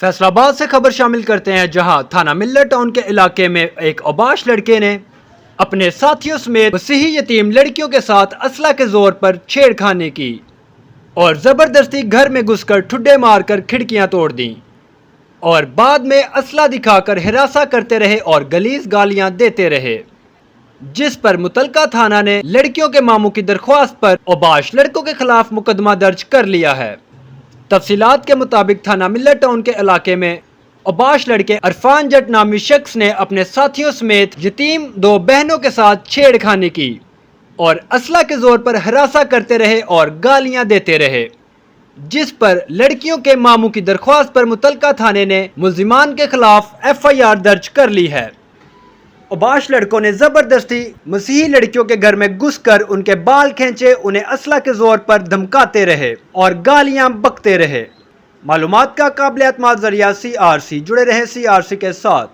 फैसलाबाद से खबर शामिल करते हैं, जहां थाना मिल्लर टाउन के इलाके में एक औबाश लड़के ने अपने साथियों समेत मसीही यतीम लड़कियों के साथ असला के जोर पर छेड़खानी की और जबरदस्ती घर में घुसकर ठुड्डे मारकर खिड़कियां तोड़ दी और बाद में असला दिखाकर हिरासा करते रहे और गलीज गालियां देते रहे, जिस पर मुतलका थाना ने लड़कियों के मामू की दरख्वास्त पर औबाश लड़कों के खिलाफ मुकदमा दर्ज कर लिया है। तफसीलात के मुताबिक थाना मिल्लर टाउन के इलाके में औबाश लड़के अरफान जट नामी शख्स ने अपने साथियों समेत यतीम दो बहनों के साथ छेड़खानी की और असला के जोर पर हरासा करते रहे और गालियां देते रहे, जिस पर लड़कियों के मामू की दरख्वास्त पर मुतलका थाने ने मुल्जिमान के खिलाफ FIR दर्ज कर ली है। औबाश लड़कों ने जबरदस्ती मसीही लड़कियों के घर में घुसकर उनके बाल खींचे, उन्हें असला के जोर पर धमकाते रहे और गालियां बकते रहे। मालूमात का काबिल एतमाद जरिया CRC, जुड़े रहे CRC के साथ।